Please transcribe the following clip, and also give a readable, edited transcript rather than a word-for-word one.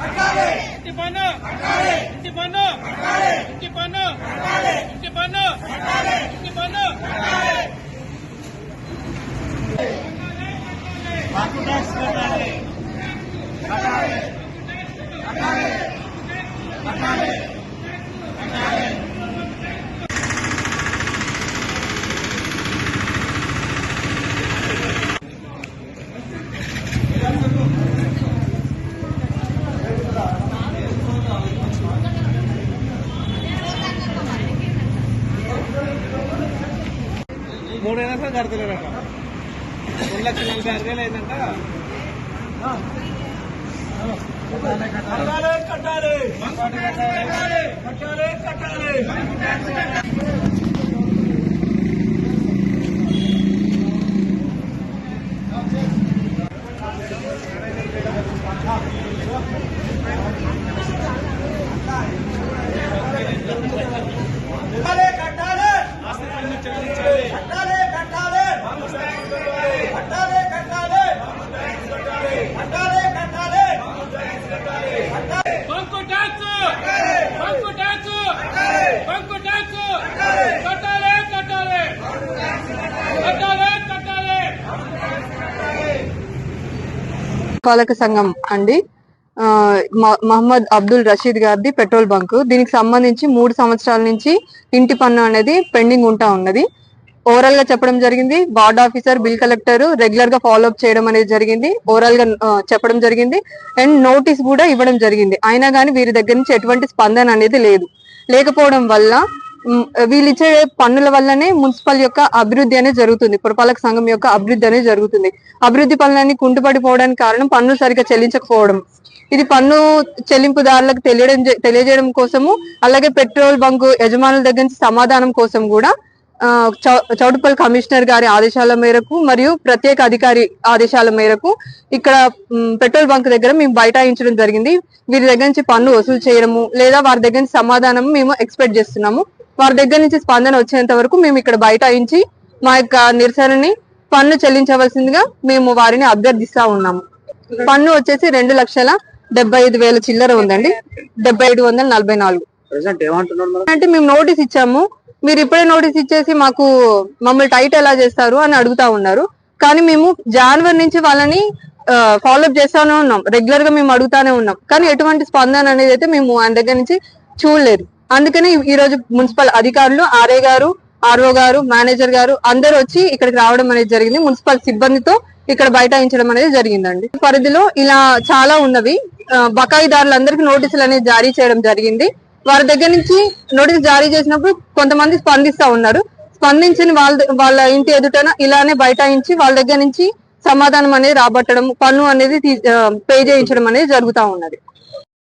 ఇంటి పన్ను ఇంటి పన్ను ఇంటి పన్ను ఇంటి పన్ను ఇంటి పన్ను ట్యాక్స్ కట్టాలి కట్టాలి కట్టాలి కట్టాలి కట్టాలి. మూడైనా సార్ కడతలేరట 2,46,000 అయిందంట. కట్టాలి కట్టాలి కట్టాలి కట్టాలి. పాలక సంఘం అండి, మహమ్మద్ అబ్దుల్ రషీద్ గారిది పెట్రోల్ బంక్. దీనికి సంబంధించి 3 సంవత్సరాల నుంచి ఇంటి పన్ను అనేది పెండింగ్ ఉంటా ఉన్నది. ఓవరాల్ గా చెప్పడం జరిగింది. Ward officer, bill collector regular గా ఫాలో అప్ చేయడం అనేది జరిగింది. ఓవరాల్ గా చెప్పడం జరిగింది అండ్ నోటీస్ కూడా ఇవ్వడం జరిగింది. అయినా కానీ వీరి దగ్గర నుంచి ఎటువంటి స్పందన అనేది లేకపోవడం వల్ల వీళ్ళు ఇచ్చే పన్నుల వల్లనే మున్సిపల్ యొక్క అభివృద్ధి అనేది జరుగుతుంది, పురపాలక సంఘం యొక్క అభివృద్ధి అనేది జరుగుతుంది. అభివృద్ధి పనులన్నీ కుంటుపడిపోవడానికి కారణం పన్ను సరిగ్గా చెల్లించకపోవడం. ఇది పన్ను చెల్లింపుదారులకు తెలియజేయడం కోసము, అలాగే పెట్రోల్ బంకు యజమానుల దగ్గర నుంచి సమాధానం కోసం కూడా చౌటుప్పల్ కమిషనర్ గారి ఆదేశాల మేరకు మరియు ప్రత్యేక అధికారి ఆదేశాల మేరకు ఇక్కడ పెట్రోల్ బంక్ దగ్గర మేము బైఠాయించడం జరిగింది. వీరి దగ్గర నుంచి పన్ను వసూలు చేయడము లేదా వారి దగ్గర నుంచి సమాధానం మేము ఎక్స్పెక్ట్ చేస్తున్నాము. వారి దగ్గర నుంచి స్పందన వచ్చేంత వరకు మేము ఇక్కడ బైఠాయించి మా యొక్క నిరసనని పన్ను చెల్లించవలసిందిగా మేము వారిని అభ్యర్థిస్తా ఉన్నాము. పన్ను వచ్చేసి 2,75,000 చిల్లర ఉందండి. 7,544. అంటే మేము నోటీస్ ఇచ్చాము, మీరు ఇప్పుడే నోటీస్ ఇచ్చేసి మమ్మల్ని టైట్ ఎలా చేస్తారు అని అడుగుతా ఉన్నారు. కానీ మేము జనవరి నుంచి వాళ్ళని ఫాలోఅప్ చేస్తానే ఉన్నాం, రెగ్యులర్ గా మేము అడుగుతానే ఉన్నాం. కానీ ఎటువంటి స్పందన అనేది అయితే మేము ఆయన దగ్గర నుంచి చూడలేదు. అందుకని ఈ రోజు మున్సిపల్ అధికారులు, ఆర్ఏ గారు, ఆర్ఓ గారు, మేనేజర్ గారు అందరూ వచ్చి ఇక్కడికి రావడం అనేది జరిగింది. మున్సిపల్ సిబ్బందితో ఇక్కడ బైఠాయించడం అనేది జరిగిందండి. పరిధిలో ఇలా చాలా ఉన్నవి. బకాయిదారులందరికీ నోటీసులు అనేది జారీ చేయడం జరిగింది. వారి దగ్గర నుంచి నోటీస్ జారీ చేసినప్పుడు కొంతమంది స్పందిస్తా ఉన్నారు. స్పందించిన వాళ్ళ ఇంటి ఎదుటన ఇలానే బైఠాయించి వాళ్ళ దగ్గర నుంచి సమాధానం అనేది రాబట్టడం, పన్ను అనేది పే చేయించడం అనేది జరుగుతా ఉన్నది.